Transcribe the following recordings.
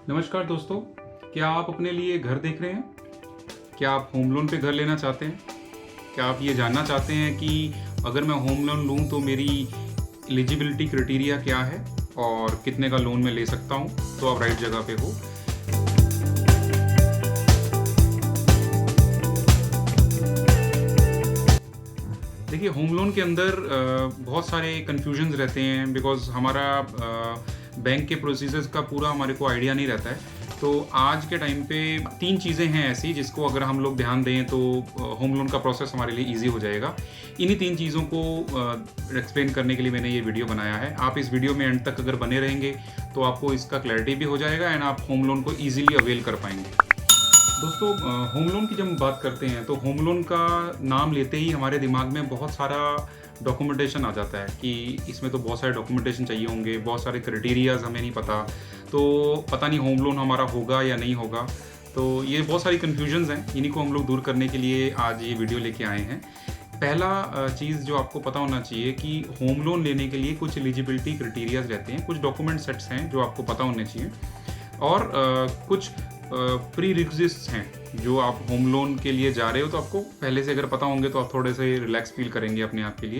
नमस्कार दोस्तों, क्या आप अपने लिए घर देख रहे हैं? क्या आप होम लोन पे घर लेना चाहते हैं? क्या आप ये जानना चाहते हैं कि अगर मैं होम लोन लूँ तो मेरी एलिजिबिलिटी क्राइटेरिया क्या है और कितने का लोन मैं ले सकता हूँ? तो आप राइट जगह पे हो। देखिए, होम लोन के अंदर बहुत सारे कन्फ्यूजन्स रहते हैं बिकॉज़ हमारा बैंक के प्रोसीजर्स का पूरा हमारे को आइडिया नहीं रहता है। तो आज के टाइम पे 3 चीज़ें हैं ऐसी जिसको अगर हम लोग ध्यान दें तो होम लोन का प्रोसेस हमारे लिए ईज़ी हो जाएगा। इन्हीं 3 चीज़ों को एक्सप्लेन करने के लिए मैंने ये वीडियो बनाया है। आप इस वीडियो में एंड तक अगर बने रहेंगे तो आपको इसका क्लैरिटी भी हो जाएगा एंड आप होम लोन को ईज़िली अवेल कर पाएंगे। दोस्तों, होम लोन की जब हम बात करते हैं तो होम लोन का नाम लेते ही हमारे दिमाग में बहुत सारा डॉक्यूमेंटेशन आ जाता है कि इसमें तो बहुत सारे डॉक्यूमेंटेशन चाहिए होंगे, बहुत सारे क्राइटेरियाज हमें नहीं पता, तो पता नहीं होम लोन हमारा होगा या नहीं होगा। तो ये बहुत सारी कन्फ्यूजन्स हैं, इन्हीं को हम लोग दूर करने के लिए आज ये वीडियो लेके आए हैं। पहला चीज़ जो आपको पता होना चाहिए कि होम लोन लेने के लिए कुछ एलिजिबिलिटी क्राइटेरियाज रहते हैं, कुछ डॉक्यूमेंट सेट्स हैं जो आपको पता होने चाहिए और कुछ प्री रिक्विजिट्स हैं जो आप होम लोन के लिए जा रहे हो तो आपको पहले से अगर पता होंगे तो आप थोड़े से रिलैक्स फील करेंगे अपने आप के लिए।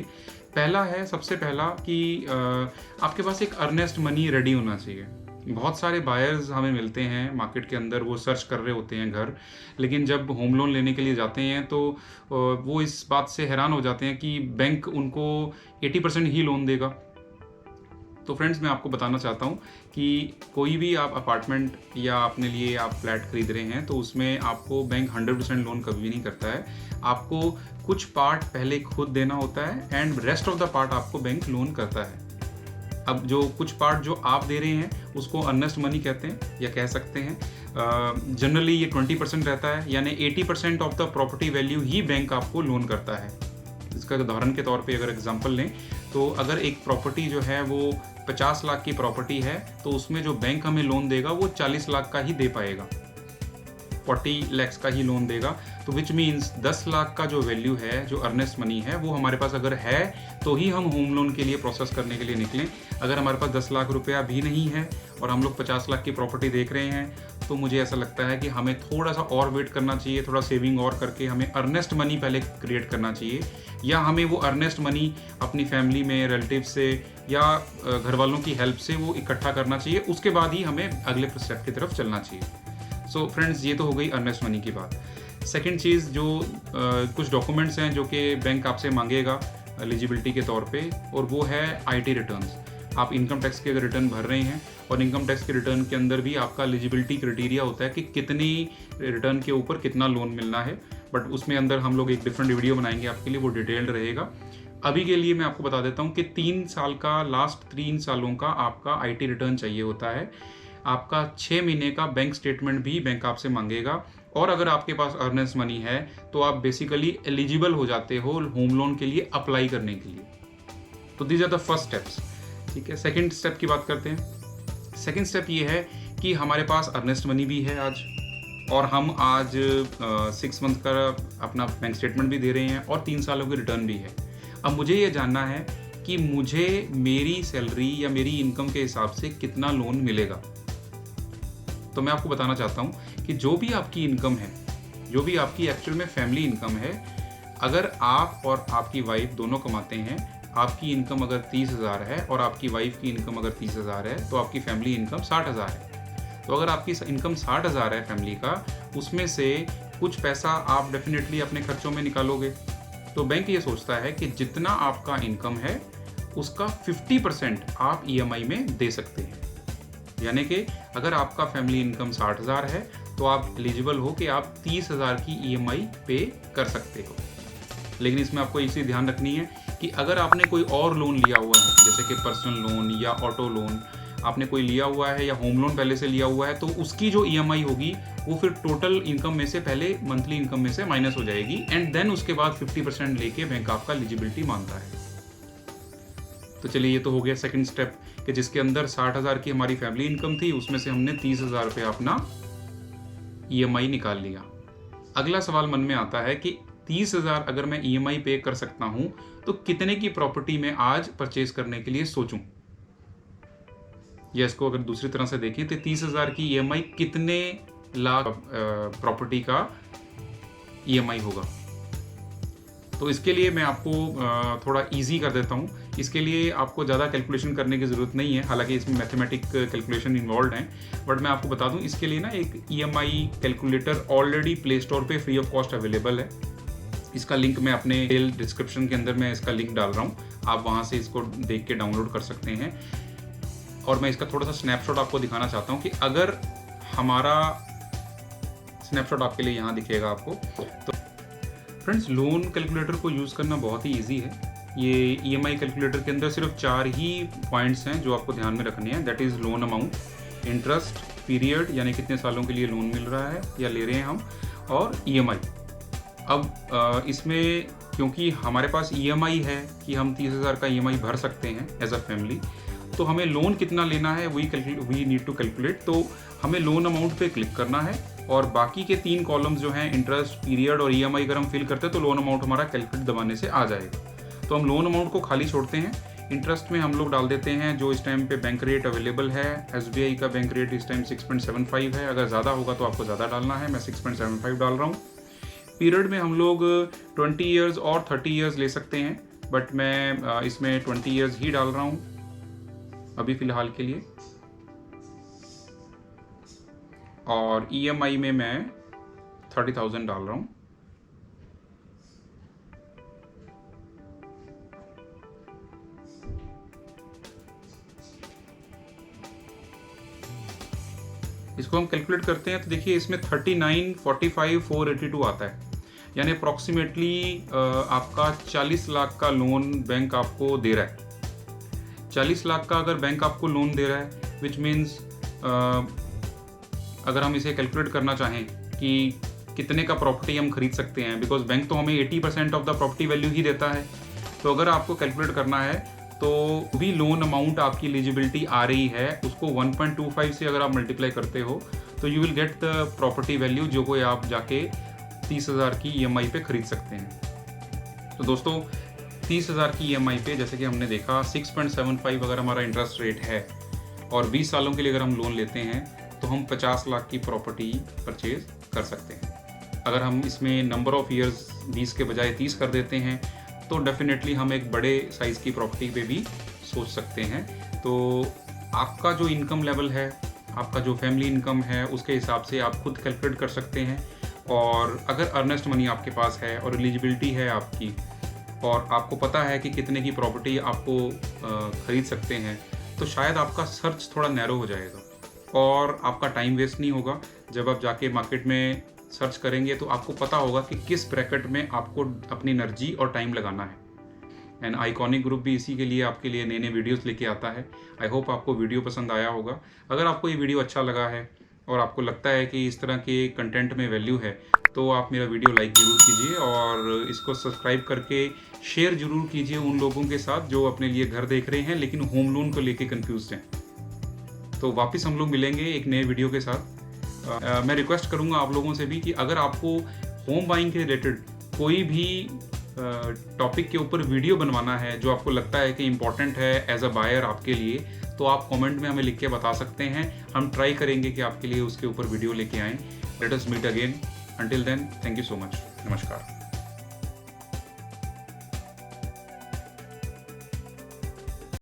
पहला है, सबसे पहला कि आपके पास एक अर्नेस्ट मनी रेडी होना चाहिए। बहुत सारे बायर्स हमें मिलते हैं मार्केट के अंदर, वो सर्च कर रहे होते हैं घर, लेकिन जब होम लोन लेने के लिए जाते हैं तो वो इस बात से हैरान हो जाते हैं कि बैंक उनको 80% ही लोन देगा। तो फ्रेंड्स, मैं आपको बताना चाहता हूँ कि कोई भी आप अपार्टमेंट या अपने लिए आप फ्लैट खरीद रहे हैं तो उसमें आपको बैंक 100% लोन कभी भी नहीं करता है। आपको कुछ पार्ट पहले खुद देना होता है and rest of the part आपको बैंक लोन करता है। अब जो कुछ पार्ट जो आप दे रहे हैं उसको अर्नेस्ट मनी कहते हैं या कह सकते हैं। जनरली ये 20% रहता है, यानी 80% of the property value he bank आपको लोन करता है। इसका उदाहरण के तौर पे अगर एग्जांपल लें तो अगर एक प्रॉपर्टी जो है वो 50 लाख की प्रॉपर्टी है तो उसमें जो बैंक हमें लोन देगा वो 40 लाख का ही दे पाएगा, 40 लाख का ही लोन देगा। तो विच मीन्स 10 लाख का जो वैल्यू है, जो अर्नेस्ट मनी है, वो हमारे पास अगर है तो ही हम होम लोन के लिए प्रोसेस करने के लिए निकलें। अगर हमारे पास 10 लाख रुपया भी नहीं है और हम लोग 50 लाख की प्रॉपर्टी देख रहे हैं तो मुझे ऐसा लगता है कि हमें थोड़ा सा और वेट करना चाहिए, थोड़ा सेविंग और करके हमें अर्नेस्ट मनी पहले क्रिएट करना चाहिए, या हमें वो अर्नेस्ट मनी अपनी फैमिली में, रिलेटिव से या घर वालों की हेल्प से वो इकट्ठा करना चाहिए। उसके बाद ही हमें अगले स्टेप की तरफ चलना चाहिए। सो फ्रेंड्स, ये तो हो गई अर्नेस्ट मनी की बात। सेकंड चीज़ जो कुछ डॉक्यूमेंट्स हैं जो कि बैंक आपसे मांगेगा एलिजिबिलिटी के तौर पे, और वो है आईटी रिटर्न्स। आप इनकम टैक्स के अगर रिटर्न भर रहे हैं और इनकम टैक्स के रिटर्न के अंदर भी आपका एलिजिबिलिटी क्राइटेरिया होता है कि कितनी रिटर्न के ऊपर कितना लोन मिलना है, बट उसमें अंदर हम लोग एक डिफरेंट वीडियो बनाएंगे आपके लिए, वो डिटेल्ड रहेगा। अभी के लिए मैं आपको बता देता हूँ कि 3 साल का, लास्ट 3 सालों का आपका आईटी रिटर्न चाहिए होता है। आपका 6 महीने का बैंक स्टेटमेंट भी बैंक आपसे मांगेगा, और अगर आपके पास अर्नेस्ट मनी है तो आप बेसिकली एलिजिबल हो जाते हो होम लोन के लिए अप्लाई करने के लिए। तो these are the first steps. ठीक है, सेकंड स्टेप की बात करते हैं। सेकंड स्टेप ये है कि हमारे पास अर्नेस्ट मनी भी है आज, और हम आज 6 मंथ का अपना बैंक स्टेटमेंट भी दे रहे हैं और 3 सालों की रिटर्न भी है। अब मुझे ये जानना है कि मुझे मेरी सैलरी या मेरी इनकम के हिसाब से कितना लोन मिलेगा। तो मैं आपको बताना चाहता हूँ कि जो भी आपकी इनकम है, जो भी आपकी एक्चुअल में फैमिली इनकम है, अगर आप और आपकी वाइफ दोनों कमाते हैं, आपकी इनकम अगर 30,000 है और आपकी वाइफ की इनकम अगर 30,000 है तो आपकी फैमिली इनकम 60,000 है। तो अगर आपकी इनकम 60,000 है फैमिली का, उसमें से कुछ पैसा आप डेफिनेटली अपने खर्चों में निकालोगे। तो बैंक ये सोचता है कि जितना आपका इनकम है उसका 50% आप ईएमआई में दे सकते हैं। यानी कि अगर आपका फैमिली इनकम 60,000 है तो आप एलिजिबल हो कि आप 30,000 की ईएमआई पे कर सकते हो। लेकिन इसमें आपको इसी ध्यान रखनी है कि अगर आपने कोई और लोन लिया हुआ है, जैसे कि पर्सनल लोन या ऑटो लोन आपने कोई लिया हुआ है, या होम लोन पहले से लिया हुआ है, तो उसकी जो ईएमआई होगी वो फिर टोटल इनकम में से, पहले मंथली इनकम में से माइनस हो जाएगी, एंड देन उसके बाद 50% लेके बैंक आपका एलिजिबिलिटी मांगता है। तो चलिए, ये तो हो गया सेकंड स्टेप कि जिसके अंदर 60,000 की हमारी फैमिली इनकम थी, उसमें से हमने 30,000 रुपये अपना ईएमआई निकाल लिया। अगला सवाल मन में आता है कि 30,000 अगर मैं ईएमआई पे कर सकता हूं तो कितने की प्रॉपर्टी में आज परचेज करने के लिए सोचूं। या इसको अगर दूसरी तरह से देखें तो 30,000 की EMI कितने लाख प्रॉपर्टी का EMI होगा। तो इसके लिए मैं आपको थोड़ा इजी कर देता हूँ। इसके लिए आपको ज़्यादा कैलकुलेशन करने की ज़रूरत नहीं है, हालांकि इसमें मैथमेटिक कैलकुलेशन इन्वॉल्व हैं, बट मैं आपको बता दूँ इसके लिए ना एक EMI calculator already play store पे फ्री ऑफ कॉस्ट अवेलेबल है। इसका लिंक मैं अपने डिस्क्रिप्शन के अंदर मैं इसका लिंक डाल रहा हूँ, आप वहाँ से इसको देख के डाउनलोड कर सकते हैं। और मैं इसका थोड़ा सा स्नैपशॉट आपको दिखाना चाहता हूँ कि अगर हमारा स्नैपशॉट आपके लिए यहाँ दिखेगा आपको। तो फ्रेंड्स, लोन कैलकुलेटर को यूज़ करना बहुत ही ईजी है। ये EMI कैलकुलेटर के अंदर सिर्फ 4 ही पॉइंट्स हैं जो आपको ध्यान में रखने हैं। That is loan amount, interest, period यानी कितने सालों के लिए लोन मिल रहा है या ले रहे हैं हम, और EMI। अब इसमें क्योंकि हमारे पास EMI है कि हम 30,000 का EMI भर सकते हैं एज अ फैमिली, तो हमें लोन कितना लेना है वी नीड टू कैलकुलेट। तो हमें लोन अमाउंट पे क्लिक करना है और बाकी के 3 कॉलम्स जो हैं इंटरेस्ट, पीरियड और EMI अगर हम फिल करते हैं तो लोन अमाउंट हमारा कैलकुलेट दबाने से आ जाएगा। तो हम लोन अमाउंट को खाली छोड़ते हैं। इंटरेस्ट में हम लोग डाल देते हैं जो इस टाइम पे बैंक रेट अवेलेबल है। SBI का बैंक रेट इस टाइम 6.75 है, अगर ज़्यादा होगा तो आपको ज़्यादा डालना है, मैं 6.75 डाल रहा हूँ। पीरियड में हम लोग 20 ईयर्स और 30 ईयर्स ले सकते हैं, बट मैं इसमें 20 ईयर्स ही डाल रहा हूँ अभी फ़िलहाल के लिए। और EMI में मैं 30,000 डाल रहा हूँ। इसको हम कैलकुलेट करते हैं तो देखिए इसमें 39,45,482 आता है, यानी अप्रॉक्सीमेटली आपका 40 लाख का लोन बैंक आपको दे रहा है। 40 लाख का अगर बैंक आपको लोन दे रहा है, विच मीन्स अगर हम इसे कैलकुलेट करना चाहें कि कितने का प्रॉपर्टी हम खरीद सकते हैं, बिकॉज बैंक तो हमें 80% ऑफ द प्रॉपर्टी वैल्यू ही देता है। तो अगर आपको कैलकुलेट करना है तो भी लोन अमाउंट आपकी एलिजिबिलिटी आ रही है उसको 1.25 से अगर आप मल्टीप्लाई करते हो तो you will get the property value जो कोई आप जाके 30,000 की EMI पे खरीद सकते हैं। तो दोस्तों 30,000 की EMI पे जैसे कि हमने देखा 6.75 अगर हमारा इंटरेस्ट रेट है और 20 सालों के लिए अगर हम लोन लेते हैं तो हम 50 लाख की प्रॉपर्टी परचेज कर सकते हैं। अगर हम इसमें नंबर ऑफ़ ईयर्स 20 के बजाय 30 कर देते हैं तो डेफिनेटली हम एक बड़े साइज़ की प्रॉपर्टी पे भी सोच सकते हैं। तो आपका जो इनकम लेवल है, आपका जो फैमिली इनकम है, उसके हिसाब से आप खुद कैलकुलेट कर सकते हैं। और अगर अर्नेस्ट मनी आपके पास है और एलिजिबिलिटी है आपकी और आपको पता है कि कितने की प्रॉपर्टी आपको ख़रीद सकते हैं, तो शायद आपका सर्च थोड़ा नैरो हो जाएगा और आपका टाइम वेस्ट नहीं होगा। जब आप जाके मार्केट में सर्च करेंगे तो आपको पता होगा कि किस ब्रैकेट में आपको अपनी एनर्जी और टाइम लगाना है। एंड आइकॉनिक ग्रुप भी इसी के लिए आपके लिए नए नए वीडियोस लेके आता है। आई होप आपको वीडियो पसंद आया होगा। अगर आपको ये वीडियो अच्छा लगा है और आपको लगता है कि इस तरह के कंटेंट में वैल्यू है तो आप मेरा वीडियो लाइक ज़रूर कीजिए और इसको सब्सक्राइब करके शेयर ज़रूर कीजिए उन लोगों के साथ जो अपने लिए घर देख रहे हैं लेकिन होम लोन को लेके कन्फ्यूज़ हैं। तो वापस हम लोग मिलेंगे एक नए वीडियो के साथ। मैं रिक्वेस्ट करूंगा आप लोगों से भी कि अगर आपको होम बाइंग के रिलेटेड कोई भी टॉपिक के ऊपर वीडियो बनवाना है जो आपको लगता है कि इम्पॉर्टेंट है एज अ बायर आपके लिए, तो आप कमेंट में हमें लिख के बता सकते हैं। हम ट्राई करेंगे कि आपके लिए उसके ऊपर वीडियो लेके आएँ। Let us meet again. Until then, thank you so much. नमस्कार।